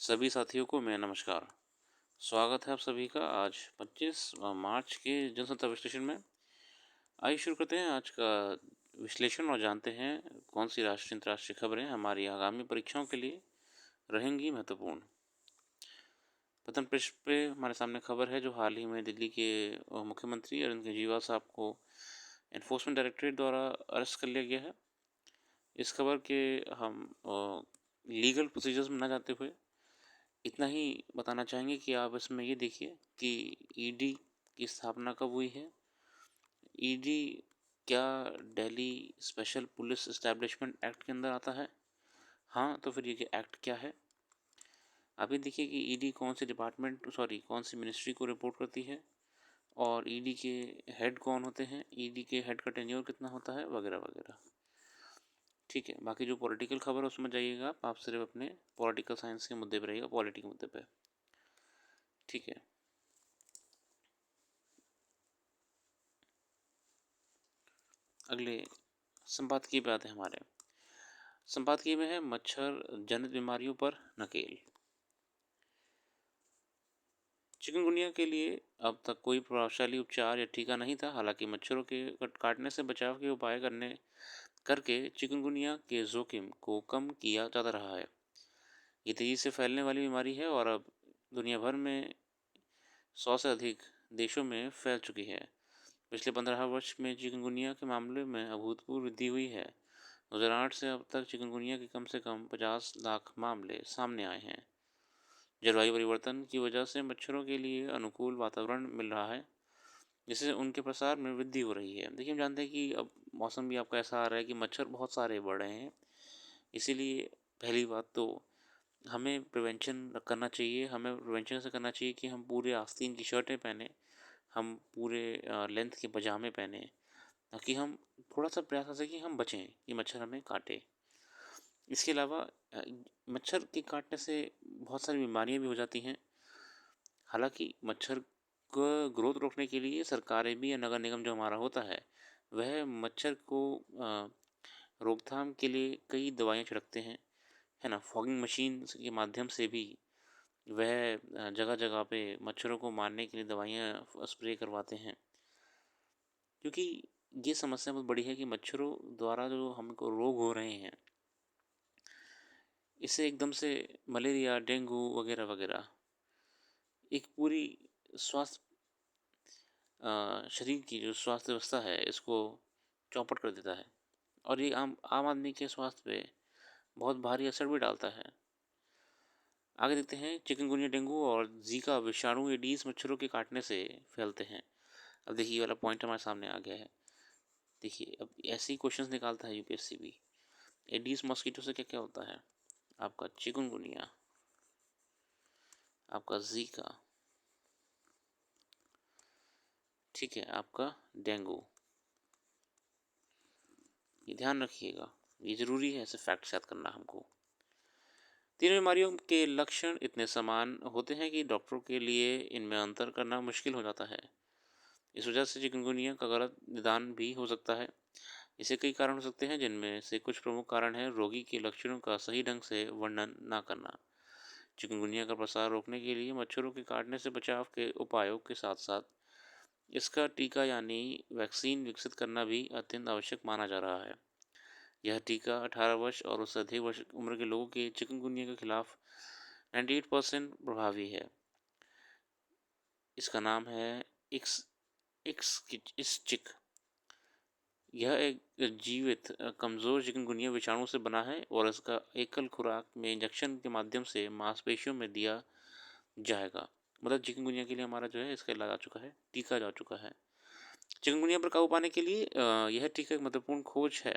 सभी साथियों को मेरा नमस्कार। स्वागत है आप सभी का आज 25 मार्च के जनसंख्या विश्लेषण में। आइए शुरू करते हैं आज का विश्लेषण और जानते हैं कौन सी राष्ट्रीय अंतर्राष्ट्रीय खबरें हमारी आगामी परीक्षाओं के लिए रहेंगी महत्वपूर्ण। प्रथम पृष्ठ पे हमारे सामने खबर है जो हाल ही में दिल्ली के मुख्यमंत्री अरविंद केजरीवाल साहब को एनफोर्समेंट डायरेक्टरेट द्वारा अरेस्ट कर लिया गया है। इस खबर के हम लीगल प्रोसीजर्स में ना जाते हुए इतना ही बताना चाहेंगे कि आप इसमें ये देखिए कि ईडी की स्थापना कब हुई है। ईडी क्या Delhi special police establishment act के अंदर आता है? हाँ, तो फिर ये एक्ट क्या है? आप ये देखिए कि ईडी कौन सी मिनिस्ट्री को रिपोर्ट करती है और ईडी के हेड कौन होते हैं, ईडी के हेड का टेन्योर कितना होता है, वगैरह वगैरह। ठीक है, बाकी जो पॉलिटिकल खबर है उसमें जाइएगा आप सिर्फ अपने पॉलिटिकल साइंस के मुद्दे पर रहिएगा, पॉलिटी के मुद्दे पर। ठीक है, अगले संपादकीय पे आते हैं। हमारे संपादकीय में है मच्छर जनित बीमारियों पर नकेल। चिकनगुनिया के लिए अब तक कोई प्रभावशाली उपचार या टीका नहीं था। हालांकि मच्छरों के काटने से बचाव के उपाय करके चिकनगुनिया के जोखिम को कम किया जाता रहा है। ये तेजी से फैलने वाली बीमारी है और अब दुनिया भर में 100 से अधिक देशों में फैल चुकी है। पिछले 15 वर्ष में चिकनगुनिया के मामले में अभूतपूर्व वृद्धि हुई है। 2008 से अब तक चिकनगुनिया के कम से कम 50 लाख मामले सामने आए हैं। जलवायु परिवर्तन की वजह से मच्छरों के लिए अनुकूल वातावरण मिल रहा है, जिससे उनके प्रसार में वृद्धि हो रही है। देखिए, हम जानते हैं कि अब मौसम भी आपका ऐसा आ रहा है कि मच्छर बहुत सारे बढ़ रहे हैं। इसीलिए पहली बात तो हमें प्रिवेंशन करना चाहिए। हमें प्रिवेंशन ऐसे करना चाहिए कि हम पूरे आस्तीन की शर्टें पहने, हम पूरे लेंथ के पजामे पहने, ताकि हम थोड़ा सा प्रयास कर सकें कि हम बचें कि मच्छर हमें काटे। इसके अलावा मच्छर के काटने से बहुत सारी बीमारियां भी हो जाती हैं। हालांकि मच्छर को ग्रोथ रोकने के लिए सरकारें भी या नगर निगम जो हमारा होता है वह मच्छर को रोकथाम के लिए कई दवाइयाँ छिड़कते हैं, है ना। फॉगिंग मशीन के माध्यम से भी वह जगह जगह पे मच्छरों को मारने के लिए दवाइयाँ स्प्रे करवाते हैं। क्योंकि ये समस्या बहुत बड़ी है कि मच्छरों द्वारा जो हमको रोग हो रहे हैं, इससे एकदम से मलेरिया, डेंगू वगैरह वगैरह एक पूरी स्वास्थ्य शरीर की जो स्वास्थ्य व्यवस्था है इसको चौपट कर देता है और ये आम आम आदमी के स्वास्थ्य पे बहुत भारी असर भी डालता है। आगे देखते हैं, चिकनगुनिया, डेंगू और जीका विषाणु एडीज मच्छरों के काटने से फैलते हैं। अब देखिए, ये वाला पॉइंट हमारे सामने आ गया है। देखिए, अब ऐसे ही क्वेश्चंस निकालता है यूपीएससी भी। एडीज मॉस्किटो से क्या क्या होता है? आपका चिकनगुनिया, आपका जीका, ठीक है, आपका डेंगू। ये ध्यान रखिएगा, ये ज़रूरी है ऐसे फैक्ट्स याद करना हमको। तीनों बीमारियों के लक्षण इतने समान होते हैं कि डॉक्टरों के लिए इनमें अंतर करना मुश्किल हो जाता है। इस वजह से चिकनगुनिया का गलत निदान भी हो सकता है। इसे कई कारण हो सकते हैं, जिनमें से कुछ प्रमुख कारण है रोगी के लक्षणों का सही ढंग से वर्णन ना करना। चिकनगुनिया का प्रसार रोकने के लिए मच्छरों के काटने से बचाव के उपायों के साथ साथ इसका टीका यानी वैक्सीन विकसित करना भी अत्यंत आवश्यक माना जा रहा है। यह टीका 18 वर्ष और उससे अधिक वर्ष उम्र के लोगों के चिकनगुनिया के खिलाफ 98% प्रभावी है। इसका नाम है इक्स इक्स चिक। यह एक जीवित कमज़ोर चिकनगुनिया विषाणु से बना है और इसका एकल खुराक में इंजेक्शन के माध्यम से मांसपेशियों में दिया जाएगा। मतलब चिकनगुनिया के लिए हमारा जो है इसका इलाज आ चुका है, टीका जा चुका है। चिकनगुनिया पर काबू पाने के लिए यह टीका एक महत्वपूर्ण खोज है।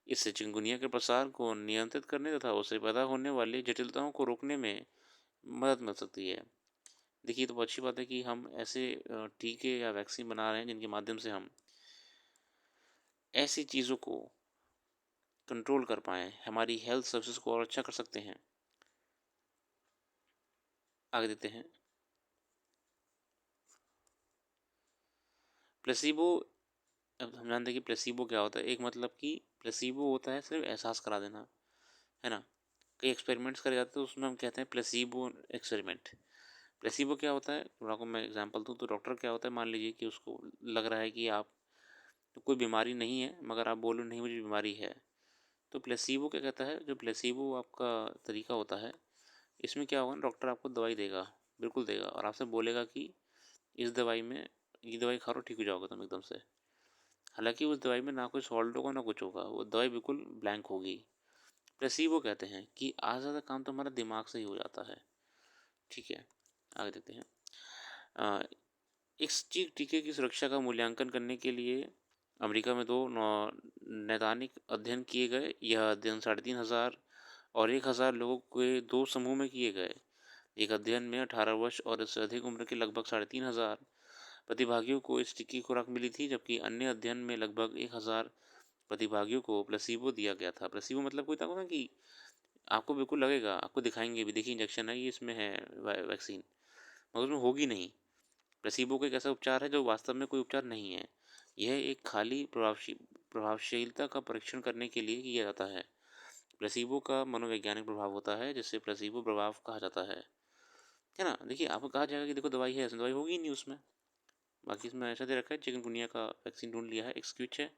इससे चिकनगुनिया के प्रसार को नियंत्रित करने तथा उससे पैदा होने वाली जटिलताओं को रोकने में मदद मिल सकती है। देखिए, तो अच्छी बात है कि हम ऐसे टीके या वैक्सीन बना रहे हैं जिनके माध्यम से हम ऐसी चीज़ों को कंट्रोल कर पाएँ, हमारी हेल्थ सर्विसेज को और अच्छा कर सकते हैं। आगे देते हैं, प्लेसिबो। अब हम जानते हैं कि प्लेसिबो क्या होता है। एक मतलब कि प्लेसिबो होता है सिर्फ एहसास करा देना, है ना। कई एक्सपेरिमेंट्स करे जाते हैं, उसमें हम कहते हैं प्लेसिबो एक्सपेरिमेंट। प्लेसिबो क्या होता है, थोड़ा आपको मैं एग्जांपल दूँ तो डॉक्टर क्या होता है, मान लीजिए कि उसको लग रहा है कि आप तो कोई बीमारी नहीं है, मगर आप बोलो नहीं मुझे बीमारी है, तो प्लेसिबो क्या कहता है, जो प्लेसिबो आपका तरीका होता है, इसमें क्या होगा ना, डॉक्टर आपको दवाई देगा, बिल्कुल देगा, और आपसे बोलेगा कि इस दवाई में ये दवाई खा लो ठीक हो जाओगे तुम एकदम से। हालांकि उस दवाई में ना कोई सॉल्ट होगा ना कुछ होगा, वो दवाई बिल्कुल ब्लैंक होगी। प्लेसिबो कहते हैं कि आधा ज़्यादा काम तो हमारा दिमाग से ही हो जाता है। ठीक है, आगे देखते हैं। अ, इस टीके की सुरक्षा का मूल्यांकन करने के लिए अमेरिका में दो नैदानिक अध्ययन किए गए। यह अध्ययन 3,500 और 1,000 लोगों के दो समूह में किए गए। एक अध्ययन में 18 वर्ष और इससे अधिक उम्र के लगभग 3,500 प्रतिभागियों को इस टीके की खुराक मिली थी, जबकि अन्य अध्ययन में लगभग 1,000 प्रतिभागियों को प्लेसिबो दिया गया था। प्लेसिबो मतलब कोई था ना कि आपको बिल्कुल लगेगा, आपको दिखाएंगे भी, देखिए इंजेक्शन है ये, इसमें है वैक्सीन, मगर उसमें होगी नहीं। प्लेसिबो एक ऐसा उपचार है जो वास्तव में कोई उपचार नहीं है। यह एक खाली प्रभावशीलता का परीक्षण करने के लिए किया जाता है। प्लेसिबो का मनोवैज्ञानिक प्रभाव होता है, जिससे प्लेसिबो प्रभाव कहा जाता है ना। देखिए आपको कहा जाएगा कि देखो दवाई है, इसमें दवाई होगी ही नहीं उसमें। बाकी इसमें ऐसा दे रखा है, चिकनगुनिया का वैक्सीन ढूंढ लिया है, एक स्विच है,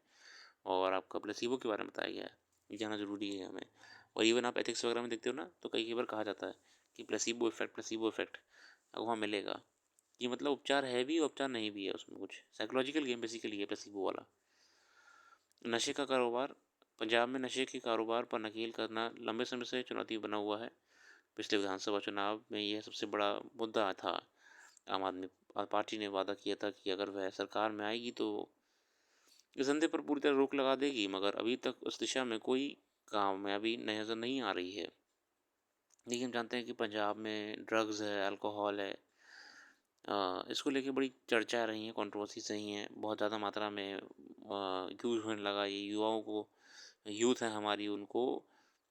और आपका प्लेसिबो के बारे में बताया गया है। ये जानना जरूरी है हमें। और इवन आप एथिक्स वगैरह में देखते हो ना, तो कई बार कहा जाता है कि प्लेसिबो इफेक्ट आपको वहाँ मिलेगा। ये मतलब उपचार है भी और उपचार नहीं भी है, उसमें कुछ साइकोलॉजिकल गेम बेसिकली है प्लेसिबो वाला। नशे का कारोबार। पंजाब में नशे के कारोबार पर नकेल करना लंबे समय से चुनौती बना हुआ है। पिछले विधानसभा चुनाव में यह सबसे बड़ा मुद्दा था। आम आदमी पार्टी ने वादा किया था कि अगर वह सरकार में आएगी तो इस धंधे पर पूरी तरह रोक लगा देगी, मगर अभी तक उस दिशा में कोई कामयाबी नजर नहीं आ रही है। लेकिन हम जानते हैं कि पंजाब में ड्रग्स है, अल्कोहल है, इसको लेके बड़ी चर्चा रही है, कंट्रोवर्सीज रही हैं, बहुत ज़्यादा मात्रा में यूज होने लगा ये। युवाओं को, यूथ है हमारी, उनको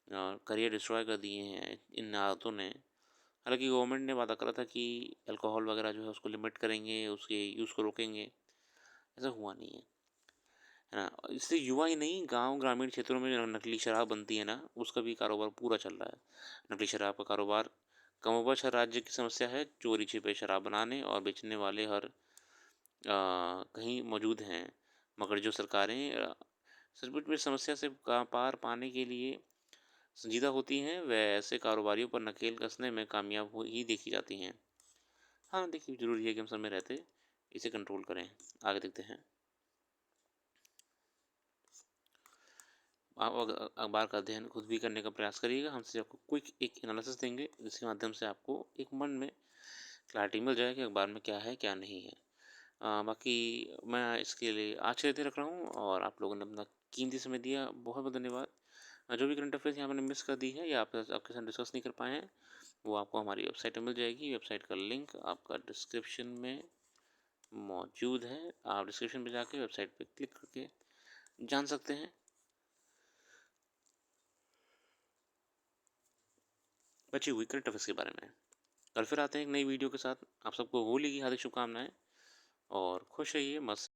करियर डिस्ट्रॉय कर दिए हैं इन आदतों ने। हालांकि गवर्नमेंट ने वादा करा था कि अल्कोहल वगैरह जो है उसको लिमिट करेंगे, उसके यूज़ को रोकेंगे, ऐसा हुआ नहीं है ना। इससे युवा ही नहीं, गांव ग्रामीण क्षेत्रों में जो नकली शराब बनती है ना, उसका भी कारोबार पूरा चल रहा है। नकली शराब का कारोबार कमोबश हर राज्य की समस्या है। चोरी छिपे शराब बनाने और बेचने वाले हर कहीं मौजूद हैं, मगर जो सरकारें सचमुच में समस्या से पार पाने के लिए संजीदा होती हैं, वह ऐसे कारोबारियों पर नकेल कसने में कामयाब हो ही देखी जाती हैं। हाँ देखिए, जरूरी है कि हम समय रहते इसे कंट्रोल करें। आगे देखते हैं। आप अखबार का अध्ययन खुद भी करने का प्रयास करिएगा। हमसे आपको क्विक एक एनालिसिस देंगे, जिसके माध्यम से आपको एक मन में क्लैरिटी मिल जाए कि अखबार में क्या है क्या नहीं है। बाकी मैं इसके लिए आज के लिए रख रहा हूँ, और आप लोगों ने अपना कीमती समय दिया, बहुत बहुत धन्यवाद। जो भी करंट अफेयर्स यहाँ मैंने मिस कर दी है या आपके साथ डिस्कस नहीं कर पाए हैं, वो आपको हमारी वेबसाइट में मिल जाएगी। वेबसाइट का लिंक आपका डिस्क्रिप्शन में मौजूद है। आप डिस्क्रिप्शन में जाके वेबसाइट पे क्लिक करके जान सकते हैं बची हुई करंट अफेयर्स के बारे में। कल फिर आते हैं एक नई वीडियो के साथ। आप सबको होली की हार्दिक शुभकामनाएं, और खुश रहिए, मस्त